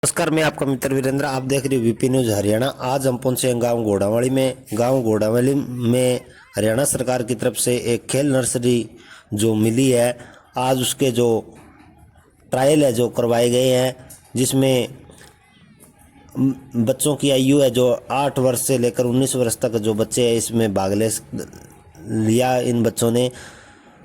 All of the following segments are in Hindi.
नमस्कार, मैं आपका मित्र वीरेंद्र। आप देख रहे हो वीपी न्यूज हरियाणा। आज हम पहुंचे हैं गांव घोड़ावली में। गांव घोड़ावली में हरियाणा सरकार की तरफ से एक खेल नर्सरी जो मिली है, आज उसके जो ट्रायल है जो करवाए गए हैं, जिसमें बच्चों की आयु है जो 8 वर्ष से लेकर 19 वर्ष तक जो बच्चे हैं इसमें भाग ले लिया इन बच्चों ने।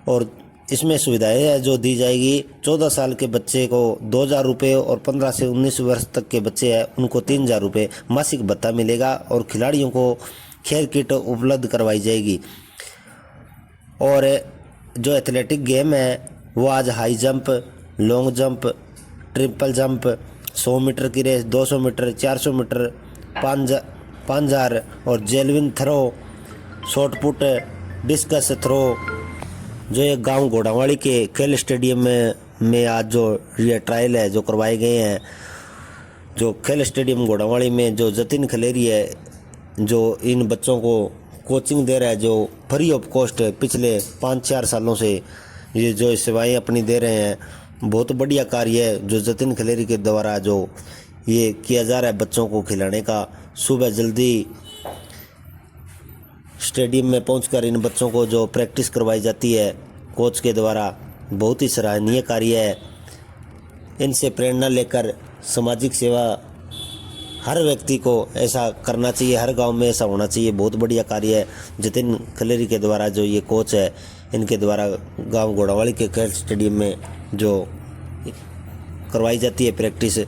और इसमें सुविधाएं है जो दी जाएगी। 14 साल के बच्चे को 2,000 रुपये और 15 से 19 वर्ष तक के बच्चे हैं उनको 3,000 रुपये मासिक भत्ता मिलेगा। और खिलाड़ियों को खेल किट उपलब्ध करवाई जाएगी। और जो एथलेटिक गेम है वो आज high jump, long jump, triple jump, 100 metre की रेस, 200 मीटर, 400 मीटर, 5,000 और javelin throw, shot put, discus throw जो ये गांव घोड़ावली के खेल स्टेडियम में आज जो ये ट्रायल है जो करवाए गए हैं। जो खेल स्टेडियम घोड़ावली में जो जतिन खलेरी है जो इन बच्चों को कोचिंग दे रहा है, जो फ्री ऑफ कॉस्ट पिछले 5-4 सालों से ये जो सेवाएं अपनी दे रहे हैं। बहुत बढ़िया कार्य है जो जतिन खलेरी के द्वारा जो ये किया जा रहा है बच्चों को खिलाने का। सुबह जल्दी स्टेडियम में पहुंचकर इन बच्चों को जो प्रैक्टिस करवाई जाती है कोच के द्वारा, बहुत ही सराहनीय कार्य है। इनसे प्रेरणा लेकर सामाजिक सेवा हर व्यक्ति को ऐसा करना चाहिए, हर गांव में ऐसा होना चाहिए। बहुत बढ़िया कार्य है जतिन खलेरी के द्वारा जो ये कोच है इनके द्वारा गांव घोड़ावली के खेल स्टेडियम में जो करवाई जाती है प्रैक्टिस।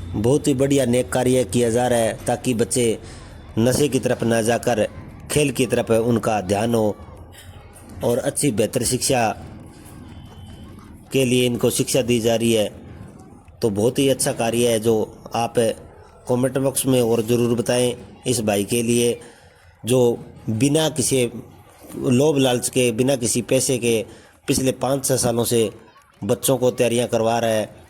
बहुत ही बढ़िया नेक कार्य किया जा रहा है ताकि बच्चे नशे की तरफ ना जाकर खेल की तरफ उनका ध्यान हो और अच्छी बेहतर शिक्षा के लिए इनको शिक्षा दी जा रही है। तो बहुत ही अच्छा कार्य है जो आप कमेंट बॉक्स में और ज़रूर बताएं इस भाई के लिए जो बिना किसी लोभ लालच के, बिना किसी पैसे के पिछले 5-6 सालों से बच्चों को तैयारियां करवा रहा है।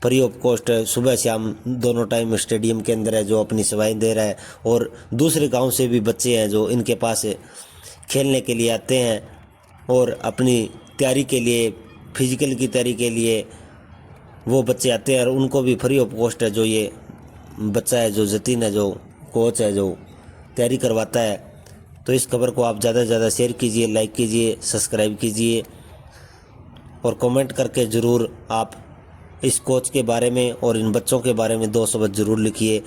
फ्री ऑफ कॉस्ट सुबह शाम दोनों टाइम स्टेडियम के अंदर है जो अपनी सेवाएं दे रहा है। और दूसरे गांव से भी बच्चे हैं जो इनके पास खेलने के लिए आते हैं और अपनी तैयारी के लिए, फिजिकल की तैयारी के लिए वो बच्चे आते हैं और उनको भी फ्री ऑफ कॉस्ट है जो ये बच्चा है जो जतिन है जो कोच है जो तैयारी करवाता है। तो इस खबर को आप ज़्यादा से ज़्यादा शेयर कीजिए, लाइक कीजिए, सब्सक्राइब कीजिए और कमेंट करके ज़रूर आप इस कोच के बारे में और इन बच्चों के बारे में 2 शब्द ज़रूर लिखिए।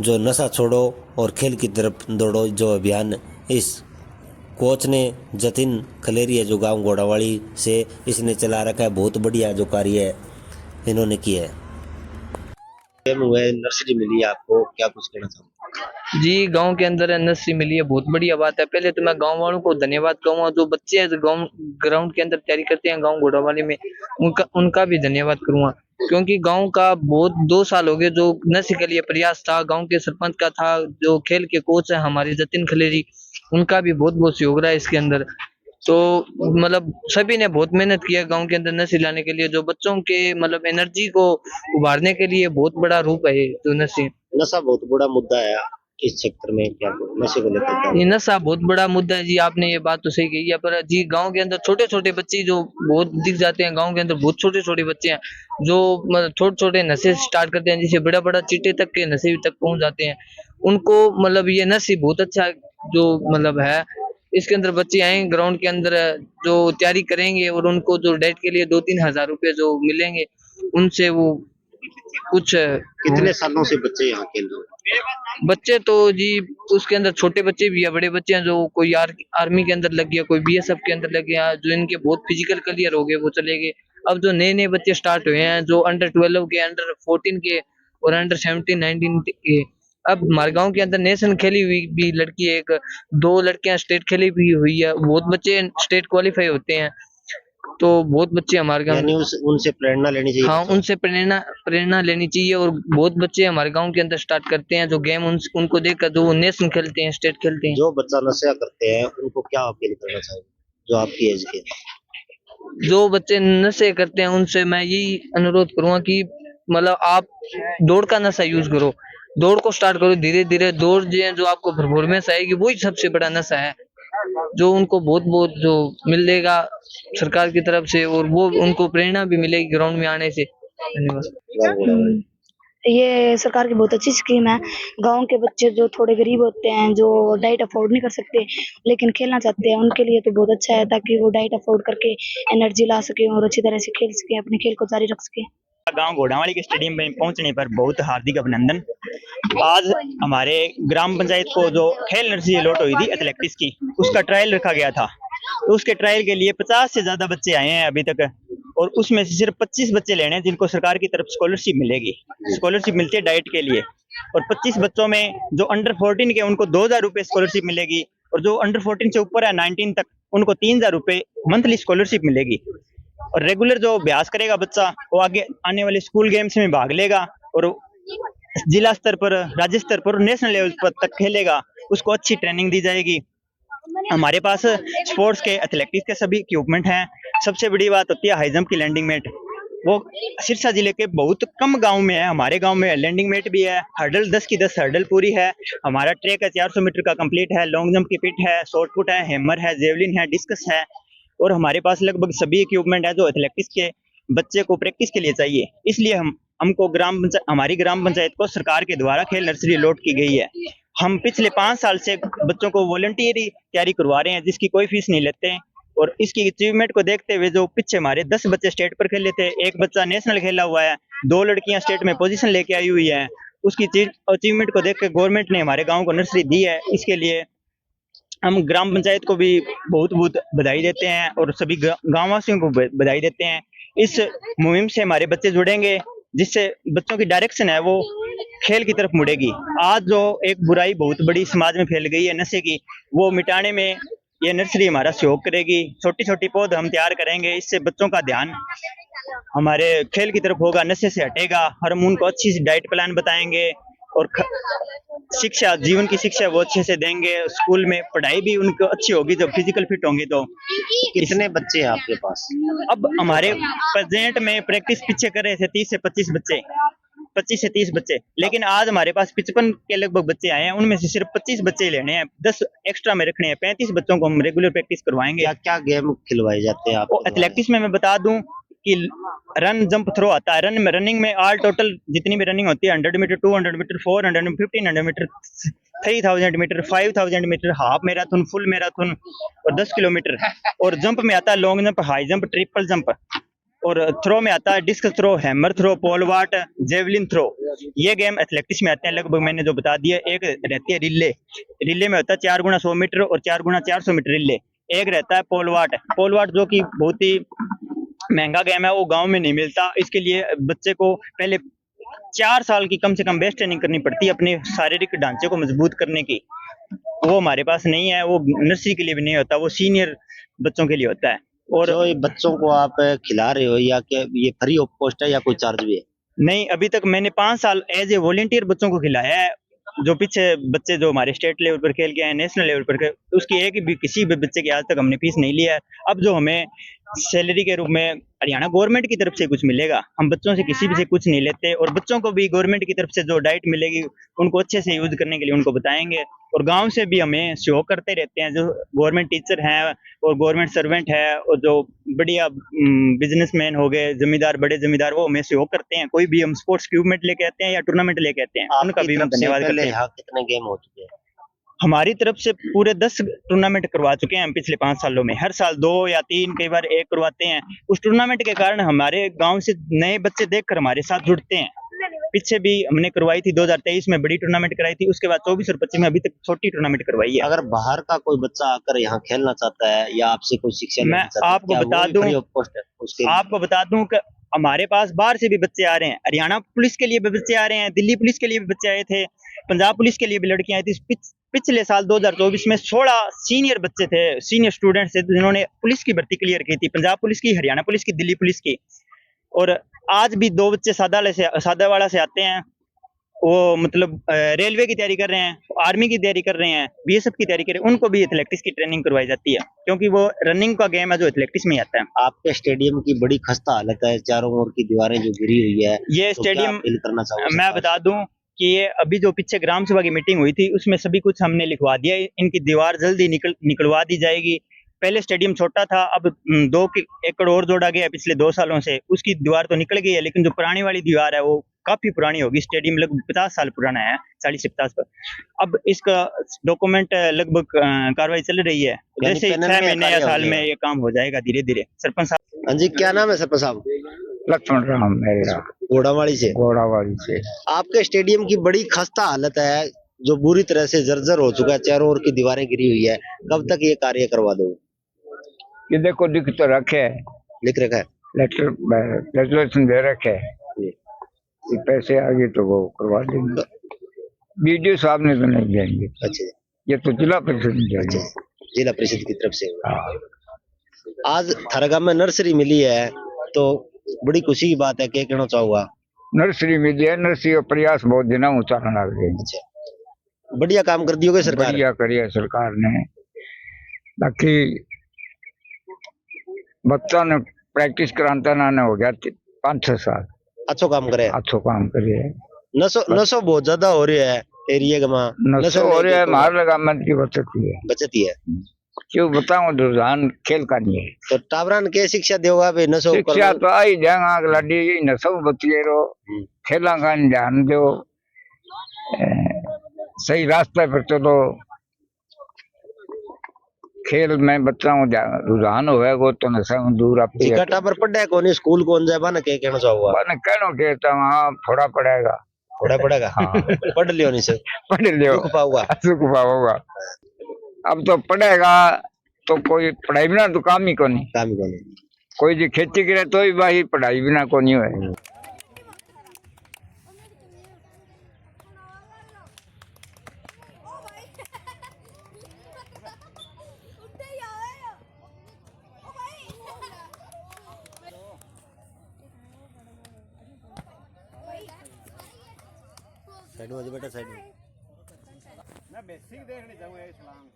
जो नशा छोड़ो और खेल की तरफ दौड़ो जो अभियान इस कोच ने जतिन खलेरी है जो गांव घोड़ावली से इसने चला रखा है। बहुत बढ़िया जो कार्य है इन्होंने किया है। नर्सरी मिली है आपको, क्या कुछ कहना चाहूँगा? जी, गांव के अंदर एनएससी मिली है, बहुत बढ़िया बात है। पहले तो मैं गांव वालों को धन्यवाद कहूंगा, जो बच्चे हैं जो गांव ग्राउंड के अंदर तैयारी करते हैं गांव घोड़ावली में, उनका भी धन्यवाद करूंगा। क्योंकि गांव का बहुत 2 साल हो गए जो नशे के लिए प्रयास था, गांव के सरपंच का था, जो खेल के कोच है हमारे जतिन खलेरी, उनका भी बहुत बहुत सहयोग रहा है इसके अंदर। तो मतलब सभी ने बहुत मेहनत किया गांव के अंदर नशे लाने के लिए, जो बच्चों के मतलब एनर्जी को उभारने के लिए बहुत बड़ा रूप है ये जो नशे। नशा बहुत बड़ा मुद्दा है इस क्षेत्र में, क्या नशे को लेकर क्या? ये नशा बहुत बड़ा मुद्दा है जी, आपने ये बात तो सही कही है। पर जी गांव के अंदर छोटे छोटे बच्चे जो बहुत दिख जाते हैं, गांव के अंदर बहुत छोटे छोटे बच्चे हैं जो मतलब छोटे छोटे नशे स्टार्ट करते हैं, जिसे बड़ा बड़ा चिट्टे तक के नशे तक पहुंच जाते हैं। उनको मतलब ये नशे बहुत अच्छा जो मतलब है, इसके अंदर बच्चे आएंगे ग्राउंड के अंदर जो तैयारी करेंगे और उनको जो डेट के लिए 2-3 हजार रुपए जो मिलेंगे, उनसे वो कुछ कितने सालों से बच्चे यहाँ खेल रहे हैं? बच्चे तो जी उसके अंदर छोटे बच्चे भी है, बड़े बच्चे हैं, जो कोई आर्मी के अंदर लग गया, कोई बीएसएफ के अंदर लग गया, जो इनके बहुत फिजिकल क्लियर हो गए वो चले गए। अब जो नए नए बच्चे स्टार्ट हुए हैं जो अंडर 12 के, अंडर 14 के और अंडर 17-19 के। अब हमारे गांव के अंदर नेशनल खेली हुई भी लड़की है, एक 2 लड़कियां स्टेट खेली भी हुई है, बहुत बच्चे स्टेट क्वालिफाई होते हैं। तो बहुत बच्चे हमारे गांव यानी उनसे प्रेरणा लेनी चाहिए। हाँ, उनसे प्रेरणा लेनी चाहिए। और बहुत बच्चे हमारे गांव के अंदर स्टार्ट करते हैं जो गेम उनको देखकर जो नेशनल खेलते हैं, स्टेट खेलते हैं। जो बच्चा नशा करते हैं उनको क्या अपील करना चाहिए जो आपकी एज के? जो बच्चे नशे करते हैं उनसे मैं यही अनुरोध करूंगा कि मतलब आप दौड़ का नशा यूज करो, दौड़ को स्टार्ट करो धीरे धीरे। दौड़ जो आपको परफॉर्मेंस आएगी वही सबसे बड़ा नशा है, जो उनको बहुत बहुत जो मिलेगा सरकार की तरफ से, और वो उनको प्रेरणा भी मिलेगी ग्राउंड में आने से। धन्यवाद। गाँव घोड़ावाली? ये सरकार की बहुत अच्छी स्कीम है। गाँव के बच्चे जो थोड़े गरीब होते हैं, जो डाइट अफ़ोर्ड नहीं कर सकते, लेकिन खेलना चाहते हैं, उनके लिए तो बहुत अच्छा है, ताकि वो डाइट अफ़ोर्ड करके एनर्जी ला सकें और अच्छी तरह से खेल सकें, अपने खेल को जारी रख सकें। गांव घोड़ावाली के स्टेडियम में पहुंचने पर बहुत हार्दिक अभिनंदन। आज हमारे ग्राम पंचायत को जो खेल नर्सरी अलॉट हुई थी एथलेटिक्स की, उसका ट्रायल रखा गया था। तो उसके ट्रायल के लिए 50 से ज्यादा बच्चे आए हैं अभी तक, और उसमें से सिर्फ 25 बच्चे लेने हैं जिनको सरकार की तरफ स्कॉलरशिप मिलेगी। स्कॉलरशिप मिलती है डाइट के लिए, और 25 बच्चों में जो अंडर 14 के उनको 2000 रुपए स्कॉलरशिप मिलेगी, और जो अंडर 14 से ऊपर है 19 तक उनको 3000 रुपए मंथली स्कॉलरशिप मिलेगी। और रेगुलर जो अभ्यास करेगा बच्चा, वो आगे आने वाले स्कूल गेम्स में भाग लेगा और जिला स्तर पर, राज्य स्तर पर, नेशनल लेवल पर तक खेलेगा। उसको अच्छी ट्रेनिंग दी जाएगी। हमारे पास स्पोर्ट्स के एथलेटिक्स के सभी इक्विपमेंट हैं। सबसे बड़ी बात होती है हाई जंप की लैंडिंग मैट। वो सिरसा जिले के बहुत कम गांव में है। हमारे गांव में लैंडिंग मैट भी है, हर्डल 10 की 10 हर्डल पूरी है, हमारा ट्रैक है 400 मीटर का कंप्लीट है, लॉन्ग जंप की पिट है, शॉर्ट पुट है, हैमर है, जेवलिन है, डिस्कस है, और हमारे पास लगभग सभी इक्विपमेंट है जो एथलेटिक्स के बच्चे को प्रैक्टिस के लिए चाहिए। इसलिए हमको हमारी ग्राम पंचायत को सरकार के द्वारा खेल नर्सरी अलॉट की गई है। हम पिछले 5 साल से बच्चों को वॉलंटियरी तैयारी करवा रहे हैं, जिसकी कोई फीस नहीं लेते हैं। और इसकी अचीवमेंट को देखते हुए जो पीछे हमारे 10 बच्चे स्टेट पर खेले थे, एक बच्चा नेशनल खेला हुआ है, 2 लड़कियां स्टेट में पोजीशन लेके आई हुई हैं, उसकी अचीवमेंट को देख के गवर्नमेंट ने हमारे गांव को नर्सरी दी है। इसके लिए हम ग्राम पंचायत को भी बहुत बहुत बधाई देते हैं और सभी गाँव वासियों को बधाई देते हैं। इस मुहिम से हमारे बच्चे जुड़ेंगे, जिससे बच्चों की डायरेक्शन है वो खेल की तरफ मुड़ेगी। आज जो एक बुराई बहुत बड़ी समाज में फैल गई है नशे की, वो मिटाने में ये नर्सरी हमारा सहयोग करेगी। छोटी छोटी पौध हम तैयार करेंगे, इससे बच्चों का ध्यान हमारे खेल की तरफ होगा, नशे से हटेगा। हम उनको अच्छी सी डाइट प्लान बताएंगे और शिक्षा, जीवन की शिक्षा वो अच्छे से देंगे। स्कूल में पढ़ाई भी उनको अच्छी होगी जब फिजिकल फिट होंगे। तो कितने बच्चे हैं आपके पास? अब हमारे प्रेजेंट में प्रैक्टिस पीछे कर रहे थे 30 से 25 बच्चे, 25 से 30 बच्चे, लेकिन आज हमारे पास 55 के लगभग बच्चे आए हैं। उनमें से सिर्फ 25 बच्चे लेने हैं, 10 एक्स्ट्रा में रखने हैं। 35 बच्चों को हम रेगुलर प्रैक्टिस करवाएंगे। क्या क्या गेम खिलवाए जाते हैं आपको? एथलेटिक्स में मैं बता दूं कि रन, जंप, थ्रो आता है। रनिंग में ऑल टोटल जितनी भी रनिंग होती है, 100 metre, 200 metre, 400 metre, 1500 metre, 3000 metre, 5000 metre, half marathon, full marathon और 10 किलोमीटर। और जंप में आता है long jump, high jump, triple jump. और थ्रो में आता है disc throw, hammer throw, pole vault, javelin throw. ये गेम एथलेटिक्स में आते हैं। लगभग मैंने जो बता दिया, एक रहती है रिले। रिले में होता है 4 गुना 100 मीटर और 4 गुना 400 मीटर रिले। एक रहता है पोल वाल्ट जो कि बहुत ही महंगा गेम है, वो गांव में नहीं मिलता। इसके लिए बच्चे को पहले 4 साल की कम से कम बेस्ट ट्रेनिंग करनी पड़ती है अपने शारीरिक ढांचे को मजबूत करने की। वो हमारे पास नहीं है, वो नर्सरी के लिए भी नहीं होता, वो सीनियर बच्चों के लिए होता है। और जो ये बच्चों को आप खिला रहे हो, या क्या ये फ्री ऑफ कॉस्ट है या कोई चार्ज भी है? नहीं, अभी तक मैंने 5 साल एज ए वॉलंटियर बच्चों को खिलाया है। जो पीछे बच्चे जो हमारे स्टेट लेवल पर खेल के आए, नेशनल लेवल पर, उसकी एक भी किसी भी बच्चे की आज तक हमने फीस नहीं लिया है। अब जो हमें सैलरी के रूप में हरियाणा गवर्नमेंट की तरफ से कुछ मिलेगा, हम बच्चों से किसी भी से कुछ नहीं लेते। और बच्चों को भी गवर्नमेंट की तरफ से जो डाइट मिलेगी, उनको अच्छे से यूज करने के लिए उनको बताएंगे। और गांव से भी हमें सहयोग करते रहते हैं, जो गवर्नमेंट टीचर हैं और गवर्नमेंट सर्वेंट है और जो बढ़िया बिजनेसमैन हो गए, जमींदार, बड़े जमींदार, वो हमें सहयोग करते हैं। कोई भी हम स्पोर्ट्स इक्विपमेंट लेके आते हैं या टूर्नामेंट लेके आते हैं, उनका भी हम धन्यवाद करते हैं। यहाँ कितने गेम हो चुके हैं? हमारी तरफ से पूरे 10 टूर्नामेंट करवा चुके हैं हम पिछले 5 सालों में। हर साल 2 या 3, कई बार 1 करवाते हैं। उस टूर्नामेंट के कारण हमारे गांव से नए बच्चे देखकर हमारे साथ जुड़ते हैं। पीछे भी हमने करवाई थी 2023 में बड़ी टूर्नामेंट कराई थी, उसके बाद 24 और 25 में अभी तक छोटी टूर्नामेंट करवाई है। अगर बाहर का कोई बच्चा आकर यहाँ खेलना चाहता है या आपसे कोई शिक्षा मैं लेना चाहता है, आपको क्या बता वो भी दूं, फ्री ऑफ कॉस्ट है उसके? आपको बता दूं कि हमारे पास बाहर से भी बच्चे आ रहे हैं। हरियाणा पुलिस के लिए भी बच्चे आ रहे हैं, दिल्ली पुलिस के लिए भी बच्चे आए थे, पंजाब पुलिस के लिए भी लड़कियां आई थी। पिछले साल 2024 में 16 सीनियर बच्चे थे, सीनियर स्टूडेंट्स थे, जिन्होंने पुलिस की भर्ती क्लियर की थी, पंजाब पुलिस की, हरियाणा पुलिस की, दिल्ली पुलिस की। और आज भी 2 बच्चे सादावाला से आते हैं। वो मतलब रेलवे की तैयारी कर रहे हैं, आर्मी की तैयारी कर रहे हैं, बीएसएफ की तैयारी कर रहे हैं। उनको भी एथलेटिक्स की ट्रेनिंग करवाई जाती है, क्योंकि वो रनिंग का गेम है जो एथलेटिक्स में आता है। आपके स्टेडियम की बड़ी खस्ता हालत है, चारों ओर की दीवारें जो गिरी हुई है, ये तो स्टेडियम, क्या फील करना चाहोगे? मैं बता दूं कि ये अभी जो पीछे ग्राम सभा की मीटिंग हुई थी, उसमें सभी कुछ हमने लिखवा दिया। इनकी दीवार जल्दी निकलवा दी जाएगी। पहले स्टेडियम छोटा था, अब 2 एकड़ और जोड़ा गया है पिछले 2 सालों से। उसकी दीवार तो निकल गई है, लेकिन जो पुरानी वाली दीवार है वो काफी पुरानी होगी। स्टेडियम लगभग 50 साल पुराना है, 40 से 50 पर। अब इसका डॉक्यूमेंट लगभग कार्रवाई चल रही है, यानी जैसे पैनल 6 में महीने या कार्य हो साल में जाएगा। ये काम हो जाएगा धीरे धीरे। सरपंच साहब, हाँ जी, क्या नाम है सरपंच साहब? लक्ष्मण राम मेरा, घोड़ावाड़ी से। घोड़ावाड़ी से। आपके स्टेडियम की बड़ी खस्ता हालत है, जो बुरी तरह से जर्जर हो चुका है, चारों ओर की दीवारें गिरी हुई है। कब तक ये कार्य करवा दो? ये देखो लिख तो रखे है, लिख रखा है। लेटरेशन दे रखे है, ये पैसे आगे तो वो करवा देंगे। बीडीओ साहब ने तो नहीं देंगे, अच्छा ये तो जिला परिषद में अच्छा, देंगे। जिला परिषद की तरफ से। हाँ। आज थारगाम में नर्सरी मिली है, तो बड़ी खुशी की बात है। क्या कहना चाहूंगा? नर्सरी मिली है, नर्सरी का प्रयास बहुत दिनों उतारने लग गए। अच्छा, बढ़िया काम कर दी होगी सरकार। बढ़िया करिए सरकार ने। बाकी बच्चा ने प्रैक्टिस कराता ना हो गया 5-6 साल। अच्छा काम करे। अच्छो काम करिए। नशो बहुत ज्यादा हो रही है एरिया में। नशो हो रहा है, मार लगामत की बचत ही है। बचत ही है। क्यों बताऊं, रुझान खेल का नहीं है। तो टावरान के शिक्षा देगा भाई नशो शिक्षा तो आई जाएगा लड़ी नशो बचिए रो, खेला का ध्यान दो, सही रास्ते पर चलो। खेल में बच्चा रुझान होगा तो नशा में दूर आपकी टावर पढ़े कौन स्कूल कौन जाए ना। क्या कहना चाहूंगा? कहना कहता वहाँ थोड़ा पड़ेगा, थोड़ा पड़ेगा। हाँ। पढ़ लियो नहीं से पढ़ लियो, सुख पाऊंगा। सुख पाऊंगा। अब तो पढ़ेगा तो कोई पढ़ाई बिना तो काम ही को नहीं। काम ही नहीं। कोई जो खेती करे तो ही भाई पढ़ाई बिना को नहीं है। साइड में बेटा, साइड में। मैं बेसिक देखने जाऊंगा इस्लाम।